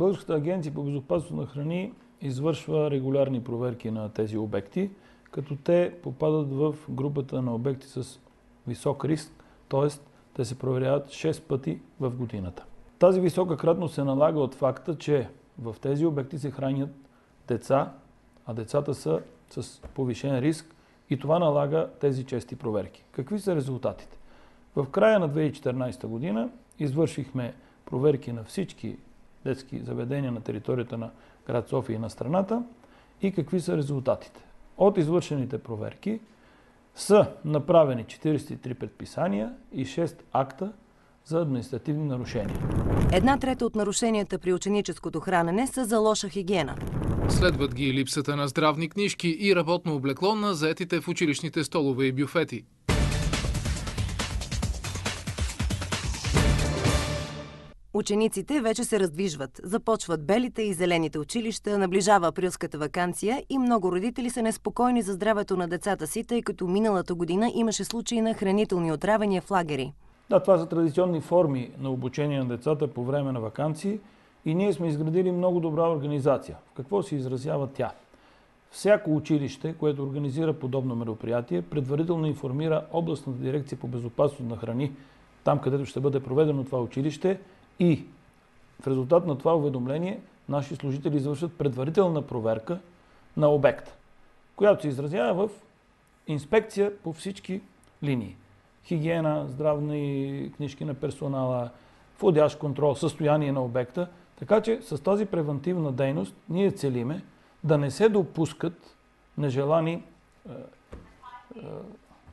Българската агенция по безопасност на храни извършва регулярни проверки на тези обекти, като те попадат в групата на обекти с висок риск, т.е. те се проверяват 6 пъти в годината. Тази висока кратност се налага от факта, че в тези обекти се хранят деца, а децата са с повишен риск и това налага тези чести проверки. Какви са резултатите? В края на 2014 година извършихме проверки на всички детски заведения на територията на град София и на страната и какви са резултатите. От извършените проверки са направени 43 предписания и 6 акта за административни нарушения. 1/3 от нарушенията при ученическото хранене са за лоша хигиена. Следват ги липсата на здравни книжки и работно облекло на заетите в училищните столове и бюфети. Учениците вече се раздвижват. Започват белите и зелените училища, наближава априлската ваканция и много родители са неспокойни за здравето на децата си, тъй като миналата година имаше случаи на хранителни отравяния в лагери. Да, това са традиционни форми на обучение на децата по време на ваканции и ние сме изградили много добра организация. В какво се изразява тя? Всяко училище, което организира подобно мероприятие, предварително информира областната дирекция по безопасност на храни, там където ще бъде проведено това училище, и в резултат на това уведомление наши служители извършват предварителна проверка на обекта, която се изразява в инспекция по всички линии. Хигиена, здравни книжки на персонала, входящ контрол, състояние на обекта. Така че с тази превантивна дейност ние целиме да не се допускат нежелани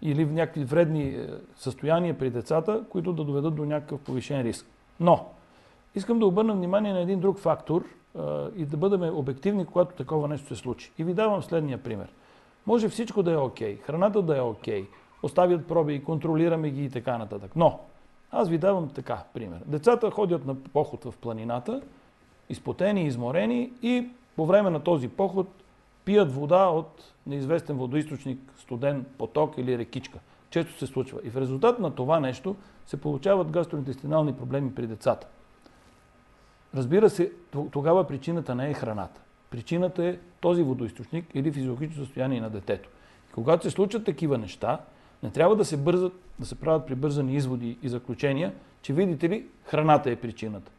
или в някакви вредни състояния при децата, които да доведат до някакъв повишен риск. Но искам да обърна внимание на един друг фактор и да бъдем обективни, когато такова нещо се случи. И ви давам следния пример. Може всичко да е окей, храната да е окей, оставят проби и контролираме ги и така нататък. Но аз ви давам така пример. Децата ходят на поход в планината, изпотени, изморени и по време на този поход пият вода от неизвестен водоизточник, студен поток или рекичка. Често се случва. И в резултат на това нещо се получават гастроинтестинални проблеми при децата. Разбира се, тогава причината не е храната. Причината е този водоизточник или физиологично състояние на детето. И когато се случат такива неща, не трябва да се правят прибързани изводи и заключения, че видите ли, храната е причината.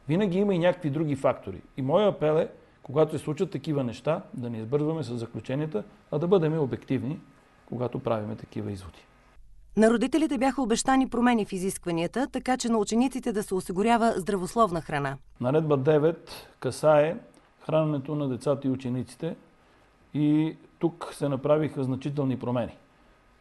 Винаги има и някакви други фактори. И моят апел е, когато се случат такива неща, да не избързваме с заключенията, а да бъдем обективни, когато правиме такива изводи. На родителите бяха обещани промени в изискванията, така че на учениците да се осигурява здравословна храна. Наредба 9 касае храненето на децата и учениците и тук се направиха значителни промени.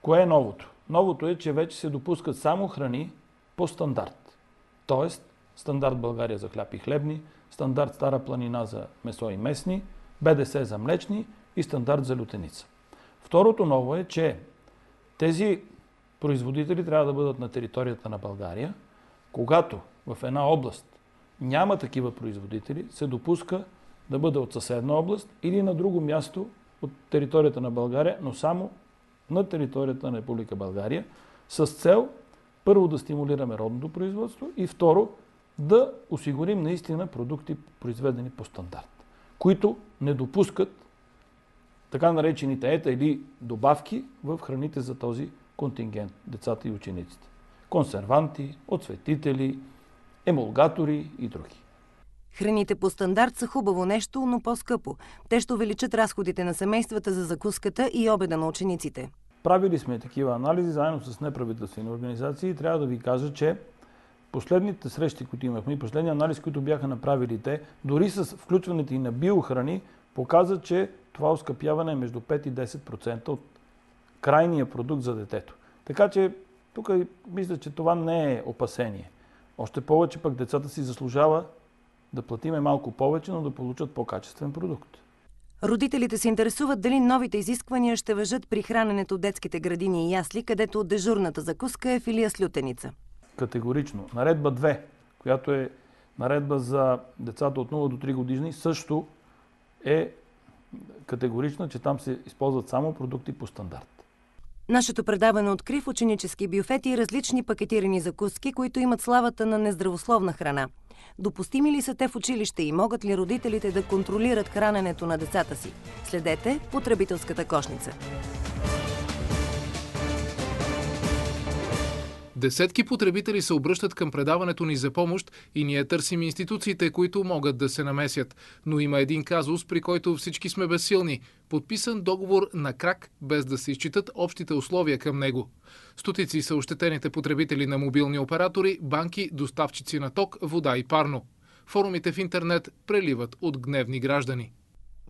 Кое е новото? Новото е, че вече се допускат само храни по стандарт. Тоест, стандарт България за хляб и хлебни, стандарт Стара планина за месо и месни, БДС за млечни и стандарт за лютеница. Второто ново е, че тези производители трябва да бъдат на територията на България. Когато в една област няма такива производители, се допуска да бъде от съседна област или на друго място от територията на България, но само на територията на Република България, с цел първо да стимулираме родното производство и второ да осигурим наистина продукти, произведени по стандарт, които не допускат така наречените ета или добавки в храните за този контингент, децата и учениците. Консерванти, отцветители, емулгатори и други. Храните по стандарт са хубаво нещо, но по-скъпо. Те ще увеличат разходите на семействата за закуската и обеда на учениците. Правили сме такива анализи заедно с неправителствени организации и трябва да ви кажа, че последните срещи, които имахме и последния анализ, които бяха направили те, дори с включването и на биохрани, показа, че това оскъпяване е между 5 и 10% от крайния продукт за детето. Така че тук мисля, че това не е опасение. Още повече пък децата си заслужава да платиме малко повече, но да получат по-качествен продукт. Родителите се интересуват дали новите изисквания ще важат при храненето в детските градини и ясли, където дежурната закуска е филия с лютеница. Категорично. Наредба 2, която е наредба за децата от 0 до 3 години, също е категорична, че там се използват само продукти по стандарт. Нашето предаване откри в ученически бюфети различни пакетирани закуски, които имат славата на нездравословна храна. Допустими ли са те в училище и могат ли родителите да контролират храненето на децата си? Следете потребителската кошница. Десетки потребители се обръщат към предаването ни за помощ и ние търсим институциите, които могат да се намесят. Но има един казус, при който всички сме безсилни. Подписан договор на крак, без да се изчитат общите условия към него. Стотици са ощетените потребители на мобилни оператори, банки, доставчици на ток, вода и парно. Форумите в интернет преливат от гневни граждани.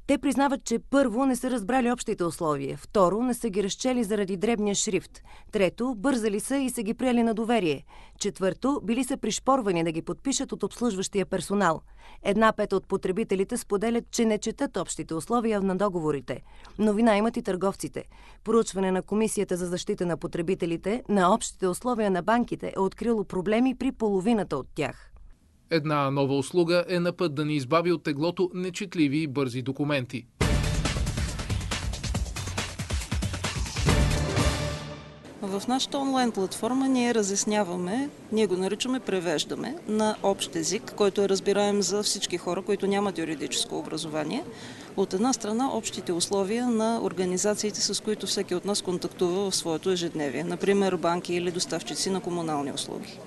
Те признават, че първо не са разбрали общите условия, второ не са ги разчели заради дребния шрифт, трето бързали са и са ги приели на доверие, четвърто били са пришпорвани да ги подпишат от обслужващия персонал. 1/5 от потребителите споделят, че не четат общите условия на договорите. Новина имат и търговците. Проучване на Комисията за защита на потребителите на общите условия на банките е открило проблеми при половината от тях. Една нова услуга е на път да ни избави от теглото нечетливи и бързи документи. В нашата онлайн платформа ние разясняваме, ние го наричаме превеждаме на общ език, който е разбираем за всички хора, които нямат юридическо образование. От една страна общите условия на организациите, с които всеки от нас контактува в своето ежедневие, например банки или доставчици на комунални услуги.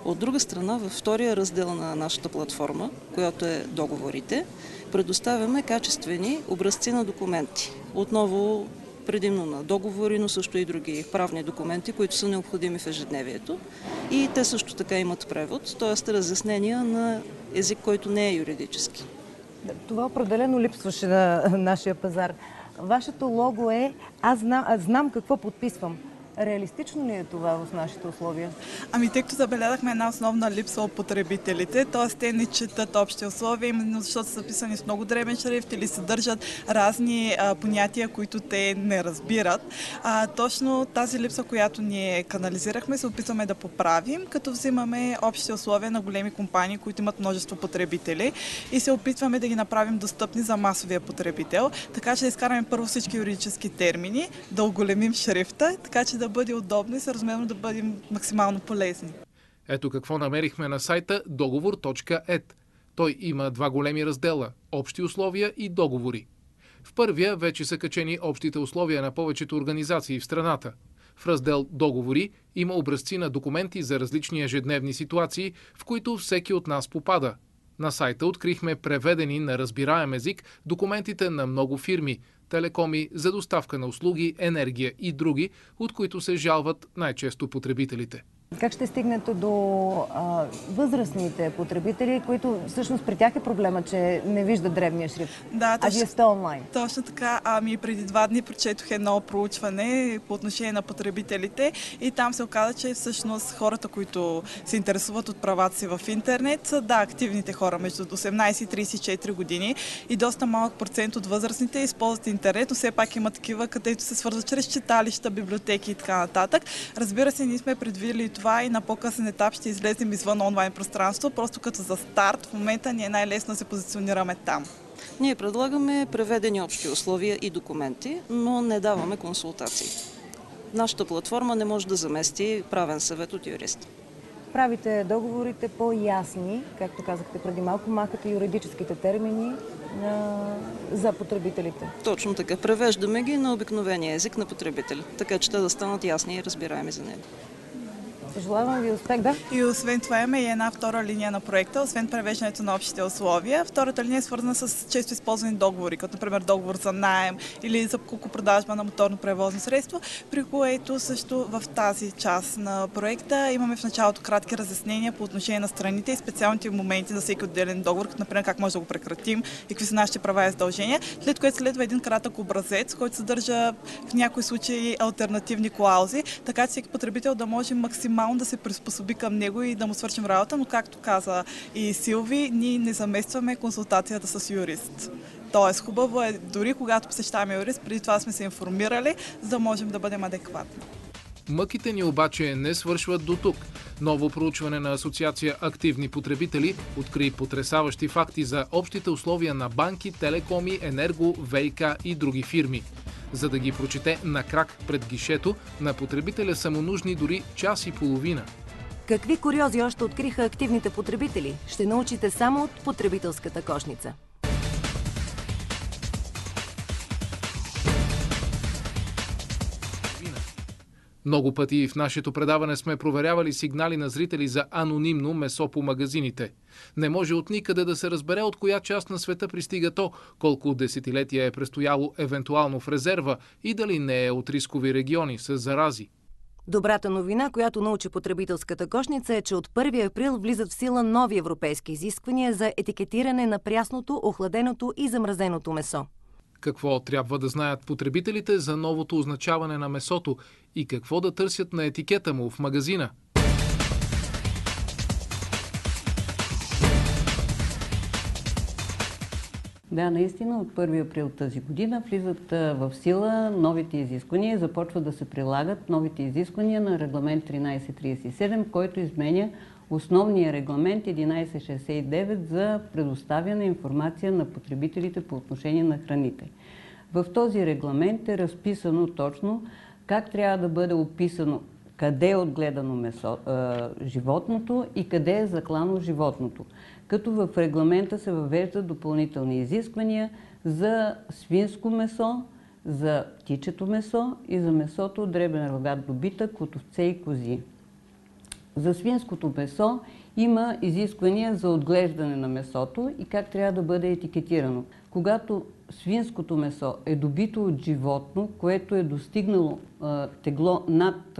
От друга страна, във втория раздел на нашата платформа, която е договорите, предоставяме качествени образци на документи. Отново предимно на договори, но също и други правни документи, които са необходими в ежедневието. И те също така имат превод, т.е. разяснения на език, който не е юридически. Това определено липсваше на нашия пазар. Вашето лого е аз знам какво подписвам. Реалистично ли е това в нашите условия? Тъй като забелязахме една основна липса от потребителите, т.е. те не четат общи условия, именно защото са записани с много дребен шрифт или съдържат разни понятия, които те не разбират. Точно тази липса, която ние канализирахме, се опитваме да поправим, като взимаме общи условия на големи компании, които имат множество потребители и се опитваме да ги направим достъпни за масовия потребител, така че да изкараме първо всички юридически термини, да оголемим шрифта, така че да бъде удобно и съразмерно да бъдем максимално полезни. Ето какво намерихме на сайта договор.ed. Той има два големи раздела – общи условия и договори. В първия вече са качени общите условия на повечето организации в страната. В раздел договори има образци на документи за различни ежедневни ситуации, в които всеки от нас попада. На сайта открихме преведени на разбираем език документите на много фирми, телекоми, за доставка на услуги, енергия и други, от които се жалват най-често потребителите. Как ще стигнете до възрастните потребители, които всъщност при тях е проблема, че не виждат дребния шрифт? Да, а вие сте онлайн. Точно така. Преди 2 дни прочетох едно проучване по отношение на потребителите и там се оказа, че всъщност хората, които се интересуват от правата си в интернет, са активните хора между 18 и 34 години и доста малък процент от възрастните използват интернет, но все пак има такива, където се свързват чрез читалища, библиотеки и така нататък. Разбира се, ние сме предвидили това и на по-късен етап ще излезем извън онлайн пространство, просто като за старт в момента ни е най-лесно да се позиционираме там. Ние предлагаме преведени общи условия и документи, но не даваме консултации. Нашата платформа не може да замести правен съвет от юрист. Правите договорите по-ясни, както казахте преди малко, махате юридическите термини за потребителите. Точно така. Превеждаме ги на обикновения език на потребителя, така че те да станат ясни и разбираеми за него. Желавам ви успех, да. И освен това имаме и една втора линия на проекта, освен превеждането на общите условия. Втората линия е свързана с често използвани договори, като например договор за наем или за покупко-продажба на моторно превозно средство, при което също в тази част на проекта имаме в началото кратки разяснения по отношение на страните и специалните моменти за всеки отделен договор, като например как може да го прекратим и какви са нашите права и задължения, след което следва един кратък образец, който съдържа в някои случаи алтернативни клаузи, така че всеки потребител да може максимално да се приспособи към него и да му свършим работа, но както каза и Силви, ние не заместваме консултацията с юрист. Тоест, хубаво е, дори когато посещаваме юрист, преди това сме се информирали, за да можем да бъдем адекватни. Мъките ни обаче не свършват до тук. Ново проучване на Асоциация Активни потребители откри потресаващи факти за общите условия на банки, телекоми, енерго, ВиК и други фирми. За да ги прочете на крак пред гишето, на потребителя са му нужни дори час и половина. Какви куриози още откриха активните потребители? Ще научите само от потребителската кошница. Много пъти в нашето предаване сме проверявали сигнали на зрители за анонимно месо по магазините. Не може от никъде да се разбере от коя част на света пристига то, колко десетилетия е престояло евентуално в резерва и дали не е от рискови региони с зарази. Добрата новина, която научи потребителската кошница, е, че от 1 април влизат в сила нови европейски изисквания за етикетиране на прясното, охладеното и замразеното месо. Какво трябва да знаят потребителите за новото означаване на месото и какво да търсят на етикета му в магазина? Да, наистина от 1 април тази година влизат в сила новите изисквания и започват да се прилагат новите изисквания на регламент 1337, който изменя основния регламент 1169 за предоставяне информация на потребителите по отношение на храните. В този регламент е разписано точно как трябва да бъде описано къде е отгледано животното и къде е заклано животното. Като в регламента се въвеждат допълнителни изисквания за свинско месо, за птичето месо и за месото от дребен рогат добитък от овце и кози. За свинското месо има изисквания за отглеждане на месото и как трябва да бъде етикетирано. Когато свинското месо е добито от животно, което е достигнало тегло над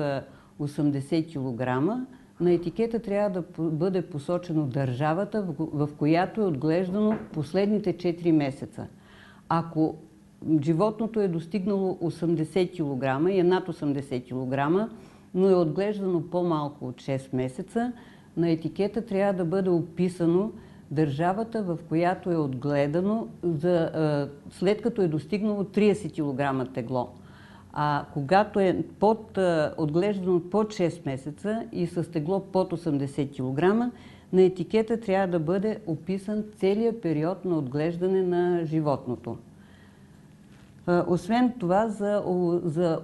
80 кг, на етикета трябва да бъде посочено държавата, в която е отглеждано последните 4 месеца. Ако животното е достигнало 80 кг и е над 80 кг, но е отглеждано по-малко от 6 месеца, на етикета трябва да бъде описано държавата, в която е отгледано, след като е достигнало 30 кг тегло. А когато е отглеждано под 6 месеца и с тегло под 80 кг, на етикета трябва да бъде описан целият период на отглеждане на животното. Освен това, за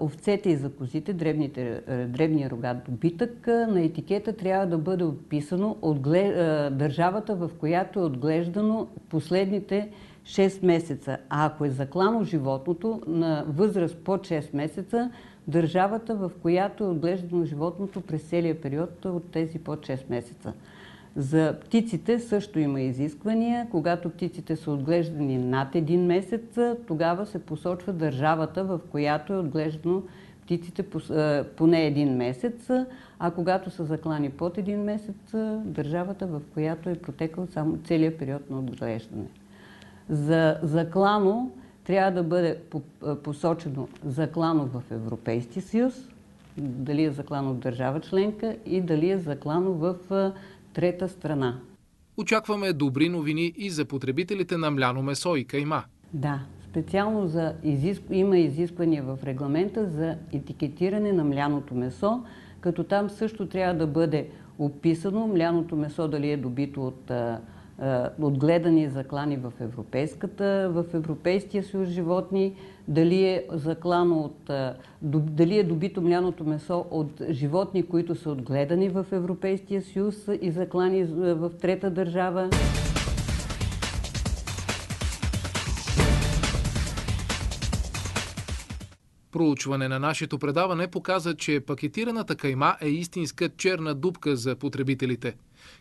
овцете и за козите, дребния рогат добитък, на етикета трябва да бъде описано държавата, в която е отглеждано последните 6 месеца. А ако е заклано животното на възраст под 6 месеца, държавата, в която е отглеждано животното през целия период от тези под 6 месеца. За птиците също има изисквания. Когато птиците са отглеждани над 1 месец, тогава се посочва държавата, в която е отглеждано птиците поне 1 месец, а когато са заклани под 1 месец, държавата, в която е протекал само целият период на отглеждане. За заклано трябва да бъде посочено заклано в Европейския съюз, дали е заклано в държава членка и дали е заклано в трета страна. Очакваме добри новини и за потребителите на мляно месо и кайма. Да, специално има изисквания в регламента за етикетиране на мляното месо, като там също трябва да бъде описано мляното месо дали е добито от отгледани и заклани в Европейския съюз животни, дали е добито мляното месо от животни, които са отгледани в Европейския съюз и заклани в трета държава. Проучване на нашето предаване показа, че пакетираната кайма е истинска черна дупка за потребителите.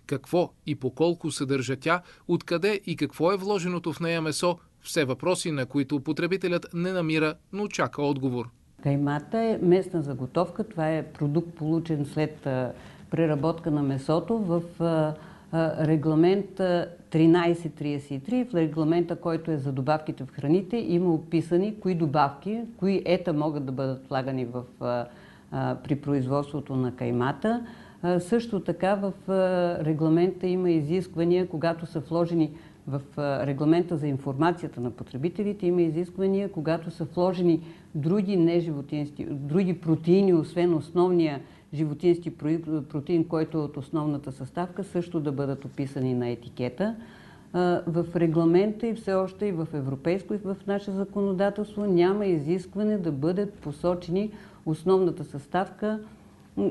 Какво и по колко съдържа тя, откъде и какво е вложеното в нея месо, все въпроси, на които потребителят не намира, но чака отговор. Каймата е местна заготовка. Това е продукт, получен след преработка на месото в регламент 1333. В регламента, който е за добавките в храните, има описани кои добавки, кои ета могат да бъдат влагани при производството на каймата. Също така в регламента има изисквания, когато са вложени в регламента за информацията на потребителите, има изисквания, когато са вложени други протеини, освен основния животински протеин, който е от основната съставка, също да бъдат описани на етикета. В регламента и все още и в европейско и в наше законодателство няма изискване да бъдат посочени основната съставка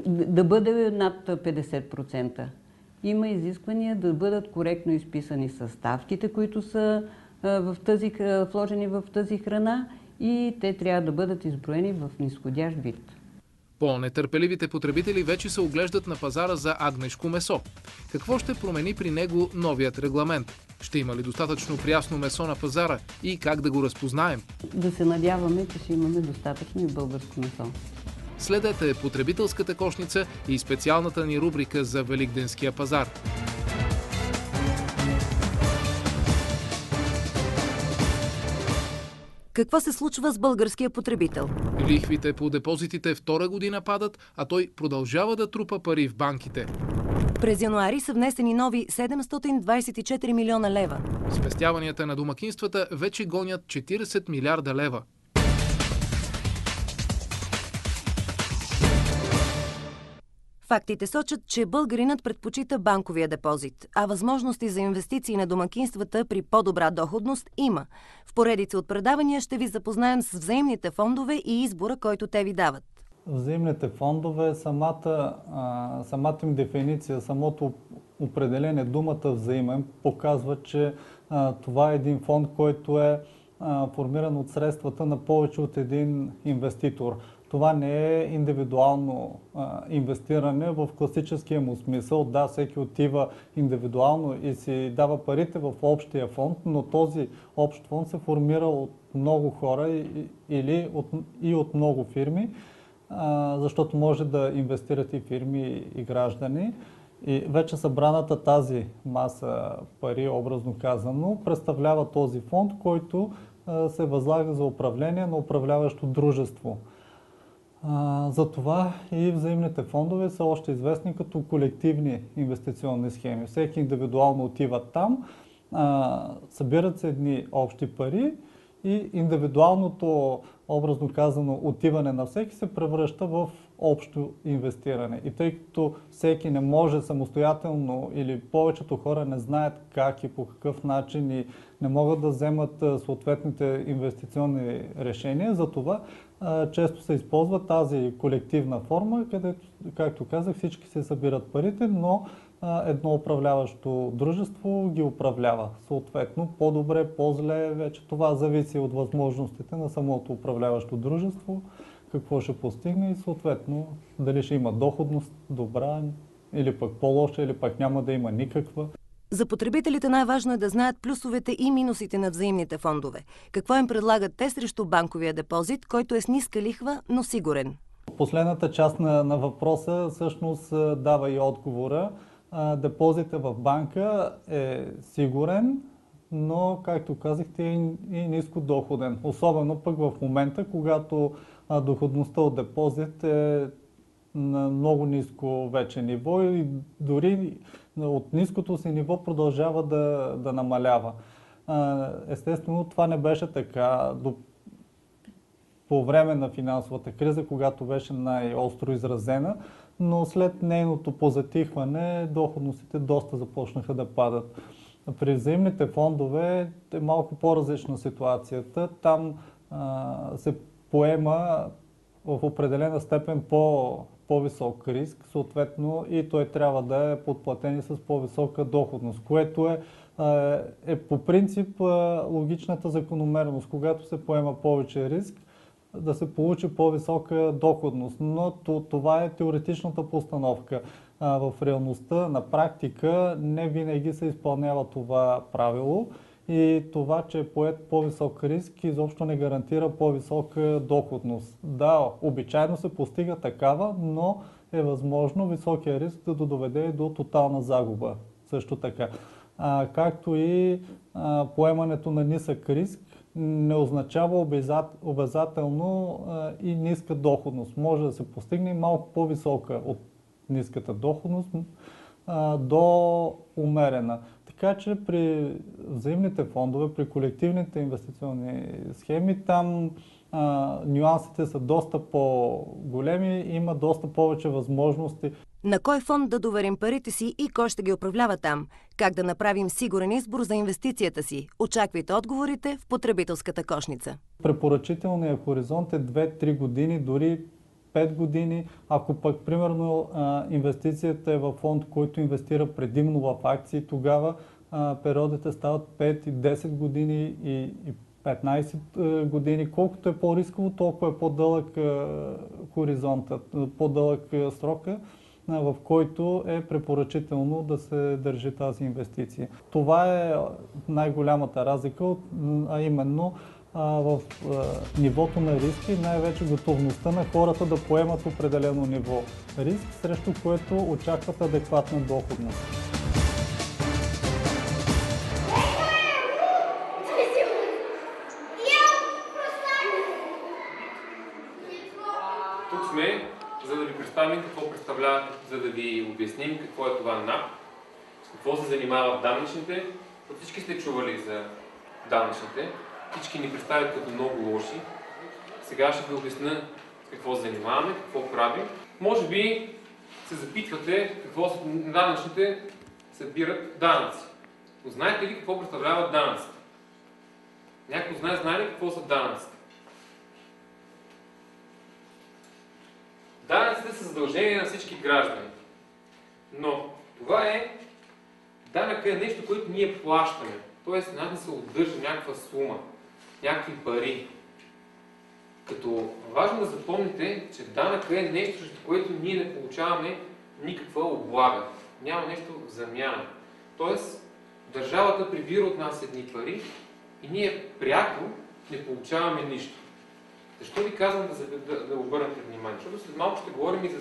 да бъде над 50%. Има изисквания да бъдат коректно изписани съставките, които са вложени в тази храна, и те трябва да бъдат изброени в низходящ вид. По-нетърпеливите потребители вече се оглеждат на пазара за агнешко месо. Какво ще промени при него новият регламент? Ще има ли достатъчно прясно месо на пазара и как да го разпознаем? Да се надяваме, че ще имаме достатъчно и българско месо. Следете потребителската кошница и специалната ни рубрика за Великденския пазар. Какво се случва с българския потребител? Лихвите по депозитите втора година падат, а той продължава да трупа пари в банките. През януари са внесени нови 724 милиона лева. Спестяванията на домакинствата вече гонят 40 милиарда лева. Фактите сочат, че българинът предпочита банковия депозит, а възможности за инвестиции на домакинствата при по-добра доходност има. В поредица от предавания ще ви запознаем с взаимните фондове и избора, който те ви дават. Взаимните фондове, самата им дефиниция, самото определение, думата взаимен, показва, че това е един фонд, който е формиран от средствата на повече от един инвеститор. Това не е индивидуално инвестиране в класическия му смисъл. Да, всеки отива индивидуално и си дава парите в общия фонд, но този общ фонд се формира от много хора или от много фирми, защото може да инвестират и фирми, и граждани. И вече събраната тази маса пари, образно казано, представлява този фонд, който се възлага за управление на управляващо дружество. Затова и взаимните фондове са още известни като колективни инвестиционни схеми. Всеки индивидуално отива там, събират се едни общи пари и индивидуалното, образно казано, отиване на всеки се превръща в общо инвестиране. И тъй като всеки не може самостоятелно или повечето хора не знаят как и по какъв начин и не могат да вземат съответните инвестиционни решения, затова често се използва тази колективна форма, където, както казах, всички се събират парите, но едно управляващо дружество ги управлява. Съответно, по-добре, по-зле, вече това зависи от възможностите на самото управляващо дружество, какво ще постигне и съответно дали ще има доходност добра или пък по-лоша, или пък няма да има никаква. За потребителите най-важно е да знаят плюсовете и минусите на взаимните фондове. Какво им предлагат те срещу банковия депозит, който е с ниска лихва, но сигурен? Последната част на въпроса всъщност дава и отговора. Депозитът в банка е сигурен, но, както казахте, и ниско доходен. Особено пък в момента, когато доходността от депозит е на много ниско вече ниво и дори от ниското си ниво продължава да намалява. Естествено, това не беше така по време на финансовата криза, когато беше най-остро изразена, но след нейното позатихване доходностите доста започнаха да падат. При взаимните фондове е малко по-различна ситуацията. Там се поема в определена степен по-висок риск, съответно и той трябва да е подплатен с по-висока доходност, което е по принцип логичната закономерност. Когато се поема повече риск, да се получи по-висока доходност, но това е теоретичната постановка. В реалността, на практика, не винаги се изпълнява това правило и това, че е поет по-висок риск, изобщо не гарантира по-висока доходност. Да, обичайно се постига такава, но е възможно високия риск да доведе до тотална загуба. Също така. Както и поемането на нисък риск не означава обязателно и ниска доходност. Може да се постигне малко по-висока от ниската доходност до умерена. Така че при взаимните фондове, при колективните инвестиционни схеми, там нюансите са доста по-големи, има доста повече възможности. На кой фонд да доверим парите си и кой ще ги управлява там? Как да направим сигурен избор за инвестицията си? Очаквайте отговорите в потребителската кошница. Препоръчителният хоризонт е 2-3 години, дори 5 години. Ако пък, примерно, инвестицията е във фонд, който инвестира предимно в акции, тогава периодите стават 5 и 10 години и 15 години. Колкото е по-рисково, толкова е по-дълъг хоризонтът, по-дълъг срока, в който е препоръчително да се държи тази инвестиция. Това е най-голямата разлика, а именно в нивото на риски и най-вече готовността на хората да поемат определено ниво риск, срещу което очакват адекватна доходност. Тук сме, за да ви представим какво представлява, за да ви обясним какво е това НАП, с какво се занимават данъчните. Всички сте чували за данъчните, всички ни представят като много лоши. Сега ще ви обясня какво се занимаваме, какво правим. Може би се запитвате какво данъчните събират данъци. Но знаете ли какво представляват данъците? Някой знае ли какво са данъците? Данъците са задължения на всички граждани. Но това е, данъка е нещо, което ние плащаме. Тоест, нас се удържа някаква сума, някакви пари. Като важно да запомните, че данъка е нещо, срещу което ние не получаваме никаква облага. Няма нещо в замяна. Тоест, държавата прибира от нас едни пари и ние пряко не получаваме нищо. Защо ви казвам да обърнете внимание? Защото след малко ще говорим и за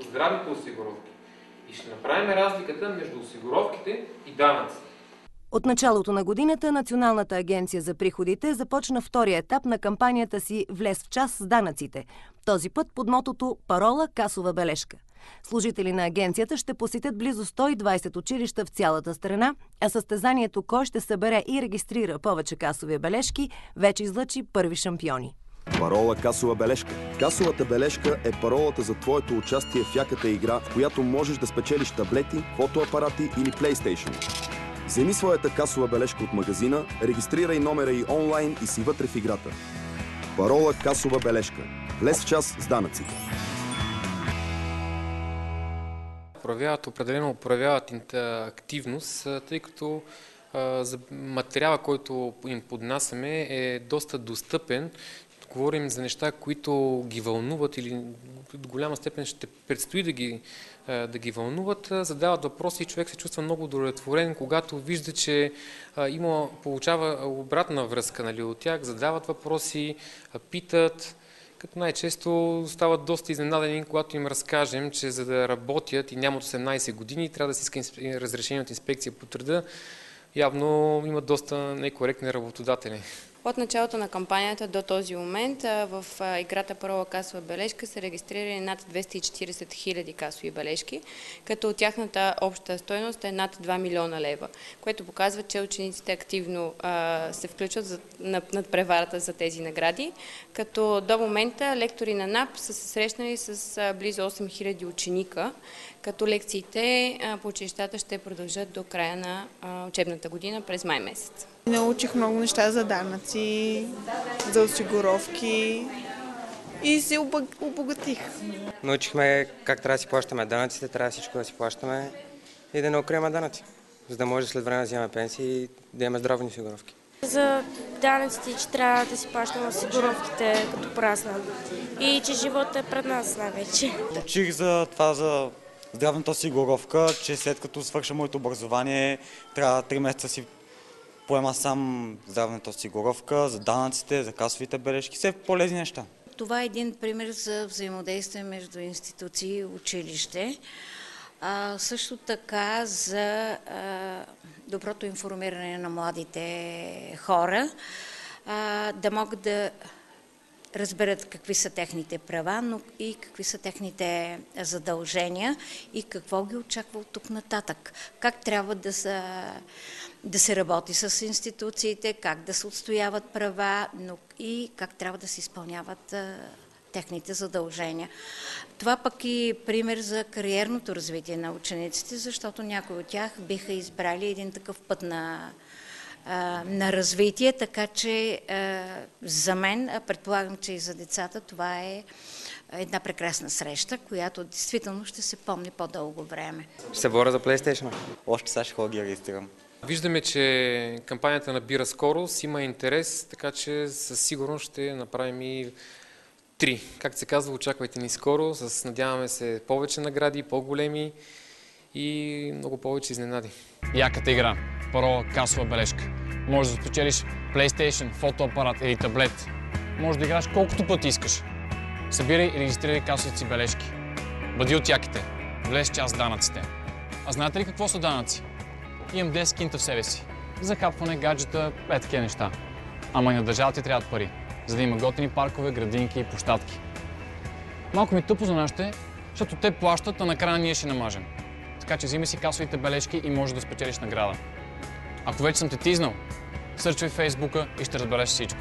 здравните осигуровки. И ще направим разликата между осигуровките и данъците. От началото на годината Националната агенция за приходите започна втория етап на кампанията си «Влез в час с данъците». Този път под мотото «Парола касова бележка». Служители на агенцията ще посетят близо 120 училища в цялата страна, а състезанието «Кой ще събере и регистрира повече касови бележки» вече излъчи първи шампиони. Парола касова бележка. Касовата бележка е паролата за твоето участие в яката игра, в която можеш да спечелиш таблети, фотоапарати или PlayStation. Вземи своята касова бележка от магазина, регистрирай номера и онлайн и си вътре в играта. Парола касова бележка. Влез в час с данъците. Определено проявяват активност, тъй като за материала, който им поднасяме, е доста достъпен. Говорим за неща, които ги вълнуват или до голяма степен ще предстои да ги вълнуват, задават въпроси и човек се чувства много удовлетворен, когато вижда, че получава обратна връзка от тях, задават въпроси, питат, като най-често стават доста изненадени, когато им разкажем, че за да работят и нямат 18 години, трябва да се иска разрешение от инспекция по труда. Явно имат доста некоректни работодатели. От началото на кампанията до този момент в играта Парола касова бележка са регистрирани над 240 000 касови бележки, като тяхната обща стойност е над 2 милиона лева, което показва, че учениците активно се включват над преварата за тези награди, като до момента лектори на НАП са се срещнали с близо 8000 ученика, като лекциите по училищата ще продължат до края на учебната година през май месец. Научих много неща за данъци, за осигуровки и се обогатих. Научихме как трябва да си плащаме данъците, трябва всичко да си плащаме и да не укриваме данъци, за да може след време да вземем пенсии и да имаме здравни осигуровки. За данъците, че трябва да си плащаме осигуровките като празнат и че живота е пред нас най-вече. Учих за това, за здравната осигуровка, че след като свърша моето образование, трябва 3 месеца си поема сам здравната осигуровка, за данъците, за касовите бележки, все полезни неща. Това е един пример за взаимодействие между институции и училище. Също така за доброто информиране на младите хора, да могат да разберат какви са техните права, но и какви са техните задължения и какво ги очаква от тук нататък. Как трябва да се работи с институциите, как да се отстояват права, но и как трябва да се изпълняват техните задължения. Това пък и пример за кариерното развитие на учениците, защото някои от тях биха избрали един такъв път на развитие, така че за мен, предполагам, че и за децата, това е една прекрасна среща, която действително ще се помни по-дълго време. Ще се боря за PlayStation. Още сега ще ходя ги регистрирам. Виждаме, че кампанията набира скорост, има интерес, така че със сигурност ще направим и 3. Както се казва, очаквайте ни скоро, надяваме се повече награди, по-големи и много повече изненади. Яката игра, парола касова бележка. Може да спечелиш PlayStation, фотоапарат или таблет. Може да играеш колкото пъти искаш. Събирай и регистрирай касовите си бележки. Бъди от яките, влез част данъците. А знаете ли какво са данъци? Имам 10 кинта в себе си. Захапване, гаджета, такива неща. Ама и на държавата ти трябват пари, за да има готини паркове, градинки и площадки. Малко ми тъпо за нашите, защото те плащат, а накрая ние ще намажем. Така че взимай си касовите бележки и можеш да спечелиш награда. Ако вече съм те тизнал, сърчвай в Фейсбука и ще разбереш всичко.